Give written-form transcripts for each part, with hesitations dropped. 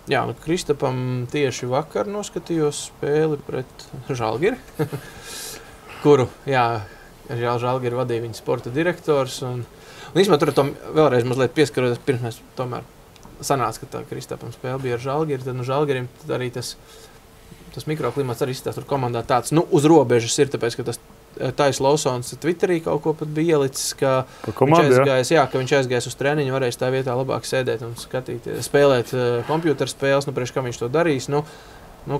Jā, nu Kristapam tieši vakar noskatījos spēli pret Žalgiri, kuru, jā, Žalgiri vadīja viņa sporta direktors. Un īstenībā tur vēlreiz mazliet pieskaroties, pirms mēs tomēr sanāca, ka tā Kristapam spēle bija ar Žalgiri, tad nu Žalgirim arī tas mikroklimats arī izstās tur komandā tāds, nu, uz robežas ir, tāpēc, ka tas Tais Lawsons Twitterī kaut ko pat bija ielicis, ka viņš aizgājis uz treniņu, varēs tā vietā labāk sēdēt un spēlēt kompjuterspēles, nu, priekš kā viņš to darīs, nu,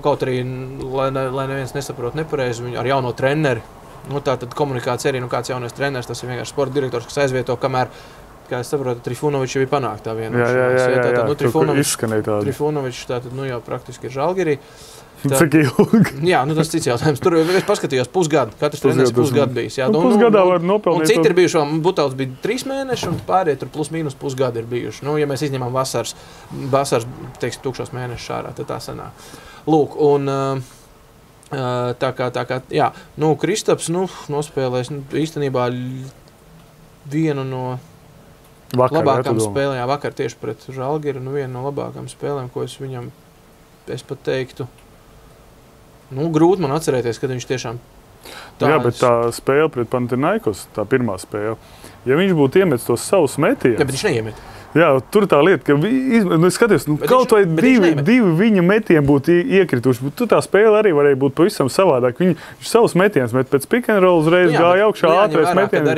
kaut arī, lai neviens nesaprot nepareizi, ar jauno treneri, nu, tā tad komunikācija arī, nu, kāds jaunais treneris, tas ir vienkārši sporta direktors, kas aizvieto, kamēr, kā es saprotu, Trifunovičs bija panākt tā vienošanās. Jā, nu, Trifunovičs tātad, nu, jau praktiski ir Žalgirī. Cik ilgi? Jā, nu tas cits jautājums. Tur es paskatījos pusgadu. Katrs treneris pusgadu bijis. Jā, pusgadā var nopelnīt. Un citi ir bijuši, Butauts bija 3 mēneši, un pārējie tur plus mīnus pusgadu ir bijuši. Nu, ja mēs izņemam vasaras, teiksim, tukšos mēnešus ārā, tad tā sanāk. Lūk, un tā kā, jā, nu, Kristaps, nu, nospēlēs, nu, īstenībā vienu no labākām spēlēm, vakar tieši pret Žalgiri, nu, vienu no labākām spēlēm, ko es viņam, es pat teiktu, nu, grūti man atcerēties, kad viņš tiešām tāds... Jā, bet tā spēle pret Panathinaikos, tā pirmā spēle, ja viņš būtu iemetis tos savus metienus... Jā, bet viņš neiemet. Jā, tur tā lieta, ka es skatījos, kaut vai divi viņa metieni būtu iekrituši. Tur tā spēle arī varēja būt pavisam savādāk. Viņš savus metienus met pēc pick and roll uzreiz gāja augšā ātrais metiens.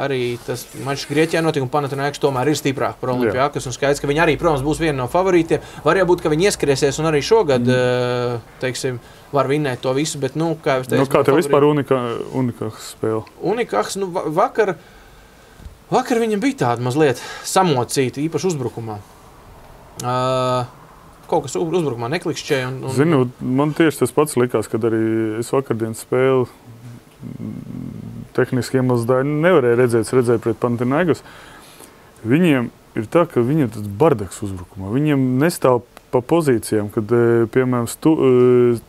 Arī tas mačs Grieķijā notika un Panathinaikos tomēr ir stiprāk par Olimpiakos un skaidrs, ka viņi arī, protams, būs viena no favorītiem. Var jābūt, ka viņi ieskriesies un arī šogad, teiksim, var vinnēt to visu, bet, nu, kā es teicu... Nu, kā tev vispār Unikahs spēle? Unikahs, nu, Vakar viņam bija tāda mazliet samocīta, īpaši uzbrukumā. Kaut kas uzbrukumā neklikšķēja. Zinu, man tieši tas pats likās, kad arī es vakardienas spēli tehniski iemesls dēļ nevarēju redzēt pret Panathinaikos. Viņiem ir tā, ka viņiem tas bardaks uzbrukumā. Viņiem nestāv pa pozīcijām, kad, piemēram,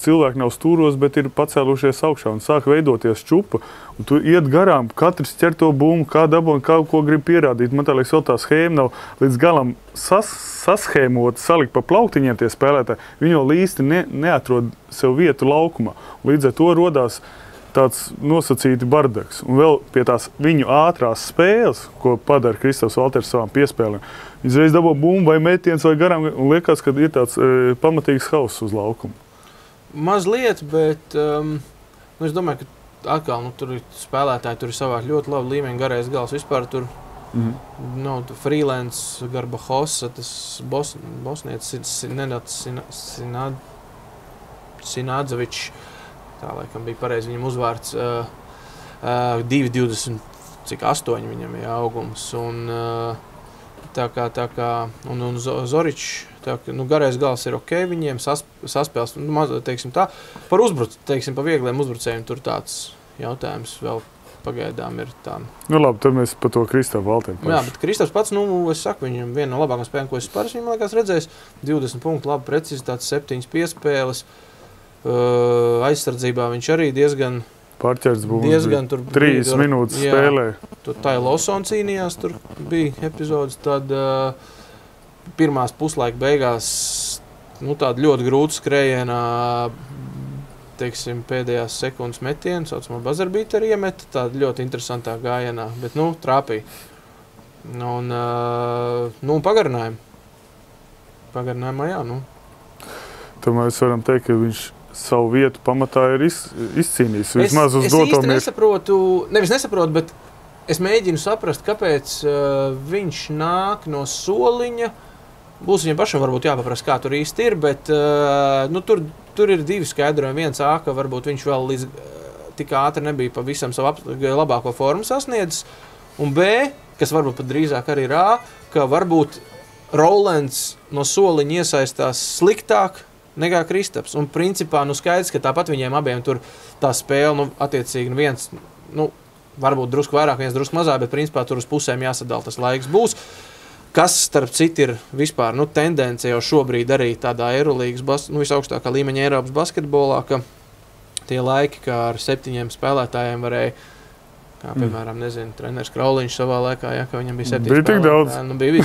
cilvēki nav stūros, bet ir pacēlušies augšā un sāk veidoties čupa. Un tu iet garām, katrs ķer to bumbu, kā dabon, kā ko grib pierādīt. Man tā liekas, vēl tā schēma nav līdz galam saschēmot, salikt pa plauktiņiem tie spēlētāji. Viņi jau īsti neatrod sev vietu laukumā. Līdz ar to rodās tāds nosacīti bardaks. Un vēl pie tās viņu ātrās spēles, ko padara Kristaps Valters savām piespēlēm, viņš reiz dabū bumbu vai metiens vai garām, un liekas, ka ir tāds pamatīgs hauss uz laukumu. Mazliet, bet es domāju, ka atkal tur ir spēlētāji, tur ir savāk ļoti labi līmeņi, garais gals vispār tur. Freelance, Garbahosa, tas bosnietis Nenats Sinādzevičs, tā laikam bija pareizi viņam uzvārds, 2,28 viņam ir augums, un tā kā, un Zoričs, tā kā, nu, garais gals ir ok, viņiem saspēles, nu, teiksim tā, par viegliem uzbrucējiem tur tāds jautājums vēl pagaidām ir tā. Nu labi, tad mēs par to Kristapu Valteri paši. Jā, bet Kristaps pats, nu, es saku, viņam viena no labākām spēlēm, ko es pāris viņam liekas redzējis, 20 punktu, labi precizitātes, 7 piespēles, aizsardzībā viņš arī diezgan pārķerts būs, 3 minūtes spēlē. Tur Tai Lawson cīnījās, tur bija epizodes, tad pirmās puslaika beigās, nu, tāda ļoti grūta skrējienā, teiksim, pēdējās sekundes metienu, saucamā bazerbīteri iemeta, tāda ļoti interesantā gājienā, bet, nu, trāpīja. Un pagarinājumu. Pagarinājumā, jā, nu. Tad mēs varam teikt, ka viņš savu vietu pamatā ir izcīnījis. Vismaz uz doto mērķi. Nevis nesaprotu, bet es mēģinu saprast, kāpēc viņš nāk no soliņa. Būs viņam pašam varbūt jāpaprast, kā tur īsti ir, bet nu, tur ir divi skaidrojumi. Viens A, ka varbūt viņš vēl līdz tik ātri nebija pavisam savu labāko formu sasniedzis. Un B, kas varbūt pat drīzāk arī ir A, ka varbūt Rowlands no soliņa iesaistās sliktāk nekā Kristaps. Un principā, nu, skaidrs, ka tāpat viņiem abiem tur tā spēle, nu, attiecīgi, nu, viens, nu, varbūt drusku vairāk, viens drusku mazāk, bet principā tur uz pusēm jāsadala tas laiks būs. Kas, starp citu, ir vispār, nu, tendence jau šobrīd arī tādā Eirolīgas, nu, visaugstākā līmeņa Eiropas basketbolā, ka tie laiki, kā ar 7 spēlētājiem varēja Kā, piemēram, nezinu, treneris Krauliņš savā laikā, ja, ka viņam bija 7 Bija tik daudz. Bija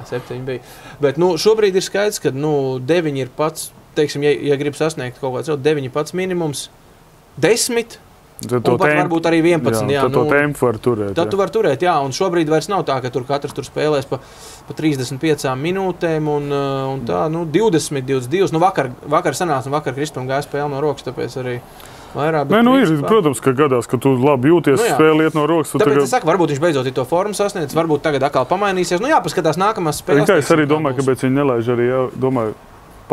7 bija. Bet, šobrīd ir skaidrs, ka, 9 ir pats, teiksim, ja grib sasniegt kaut kāds 9 pats minimums, 10, un pat varbūt arī 11. Tad to tempu var turēt. Tad tu var turēt, jā, un šobrīd vairs nav tā, ka katrs tur spēlēs pa 35 minūtēm un tā, 20, 22. Vakar sanāca, un vakar Kristupam gāja spēle no rokas, tāpēc arī vairāk. Ir, protams, ka gadās, ka tu labi jūties, spēle iet no rokas. Tāpēc es saku, varbūt viņš beidzot to formu sasniedz, varbūt tagad atkal pamainīsies. Paskatās nākamās spēles. Es arī domāju, kāpēc viņi nelaiž arī, domāju,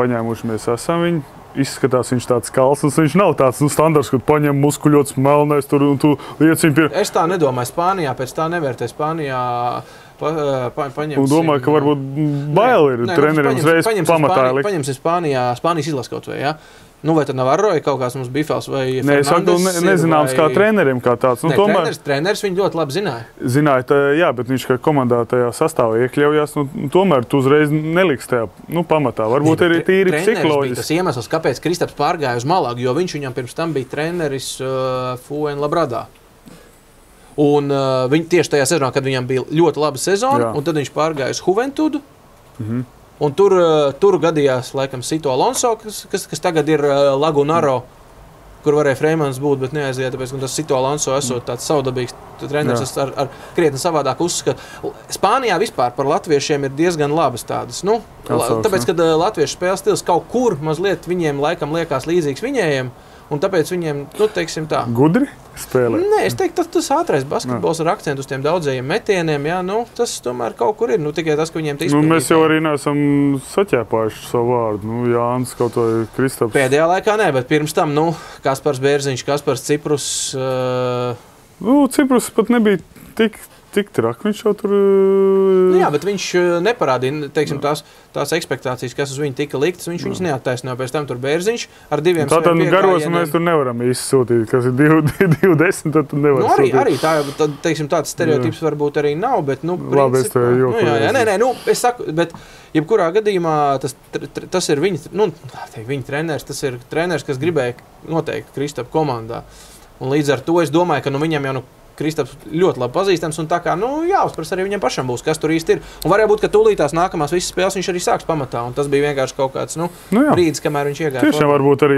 paņēmušamies esam viņu. Izskatās, viņš tāds kalsns, viņš nav tāds standarts, kad paņem muskuļots melnais tur un tu liecini pie... Es tā nedomāju, Spānijā pēc tā nevērtē. Spānijā paņemsim... Un domāju, ka varbūt bail ir treneriem uzreiz pamatā. Paņemsim Spānijas izlas kaut vai, ja? Vai tad Navarroja kaut kāds mums Bifels vai Fernandes? Nē, es nezināms kā treneriem kā tāds. Treneris viņu ļoti labi zināja. Zināja, jā, bet viņš kā komandā tajā sastāvā iekļaujās, tomēr tu uzreiz neliks tajā pamatā. Varbūt arī tīri psiholoģiski. Tas iemesls, kāpēc Kristaps pārgāja uz Malagu, jo viņš viņam pirms tam bija treneris Fuenlabradā. Un viņi tieši tajā sezonā, kad viņam bija ļoti laba sezona, un tad viņš pārgāja uz Juventudu. Un tur gadījās, laikam, Sito Alonso, kas tagad ir Lagunaro, kur varēja Freimans būt, bet neaiziet, tāpēc, ka tas Sito Alonso esot tāds savdabīgs treneris ar krietni savādāk uzskatu. Spānijā vispār par latviešiem ir diezgan labas tādas. Tāpēc, kad latviešu spēles stils kaut kur mazliet viņiem laikam liekas līdzīgs viņējiem, un tāpēc viņiem, teiksim tā. Gudri spēlē? Nē, es teiktu, tas ātrais basketbols ar akcentu uz tiem daudzajiem metieniem, jā, tas tomēr kaut kur ir. Tikai tas, ka viņiem izpildīt. Mēs jau arī neesam saķēpājuši savu vārdu. Jānis kaut vai Kristaps. Pēdējā laikā nē, bet pirms tam, Kaspars Bērziņš, Kaspars Ciprus. Ciprus pat nebija tik traki, viņš jau tur... Jā, bet viņš neparādīja, teiksim, tās ekspektācijas, kas uz viņu tika liktas, viņš viņus neattaisnoja. Pēc tam tur Bērziņš ar 2 saviem piegājieniem. Tātad garos mēs tur nevaram izsūtīt, kas ir 2-10, tad tu nevar sūtīt. Arī tā, teiksim, tāds stereotips varbūt arī nav, bet, labi, es tev jokoju. Nē, es saku, bet jebkurā gadījumā tas ir viņa treneris, tas ir treneris, kas gribēja noteikti Kristapa komandā. Un līdz ar to es domāju, ka viņam jau Kristaps ļoti labi pazīstams, un tā kā, jāuzpras arī viņam pašam būs, kas tur īsti ir. Un varēja būt, ka tūlītās nākamās visas spēles viņš arī sāks pamatā, un tas bija vienkārši kaut kāds, brīdis, kamēr viņš iegāja. Tiešām varbūt arī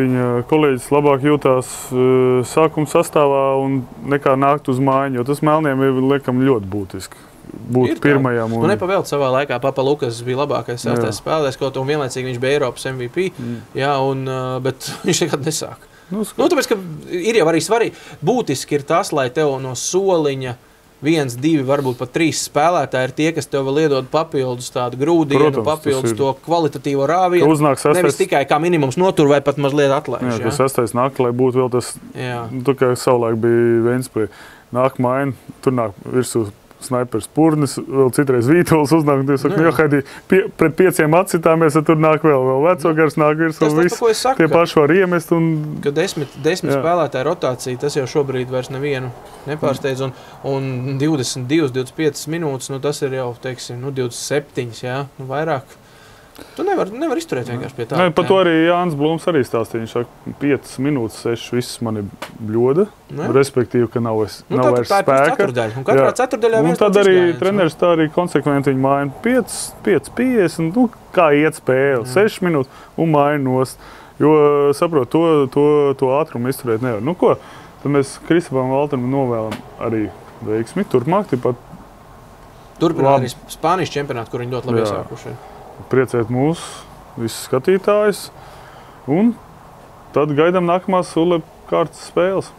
viņa kolēģis labāk jūtās sākuma sastāvā un nekā nākt uz mājiņu, jo tas melniem ir, liekam, ļoti būtiski. Būt pirmajam. Nepavēlt savā laikā Papa Lukas bija labākais sastāvs spēlēs, un vienlaicīgi viņš bija Eiropas MVP, bet viņš nekad nesāk. Tāpēc, ka ir jau arī svarīgi. Būtiski ir tas, lai tev no soliņa 1, 2, varbūt pat 3 spēlētāji ir tie, kas tev vēl iedod papildus tādu grūdienu, papildus to kvalitatīvo rāvienu. Nevis tikai kā minimums notur vai pat mazliet atlaiž. Jā, tas 6. nāk, lai būtu vēl tas, kā savulaik bija Ventspilī. Nāk maina, tur nāk virsū Snaipers Purnis, vēl citreiz Vītols uznāk, un jūs saka, Haidī, pret 5 atsitāmies, tad tur nāk vēl vecogars nāk virsū, viss tie paši var iemest. Ka 10 spēlētāju rotācija, tas jau šobrīd vairs nevienu nepārsteidz, un 22, 25 minūtes, tas ir jau, teiksim, 27, jā, vairāk. Tu nevar izturēt vienkārši pie tā. Par to arī Jānis Blums arī stāstīja. Viņš saka, 5 minūtes, 6 viss man ir bļoda, respektīvi, ka nav vairs spēka. Un katrā ceturdaļā un tad arī treneris tā arī konsekventi viņu maina 5, 50, kā iet spēle, 6 minūtes un maina nost. Jo, saprot, to ātrumu izturēt nevar. Ko? Tad mēs Kristapam Valteram novēlam arī veiksmi. Turpmāk, Turpināt arī Spānijas čempionātu, kur viņi ļoti labi iesākuši. Priecēt mūs, visus skatītājus, un tad gaidām nākamās ULEB kārtas spēles.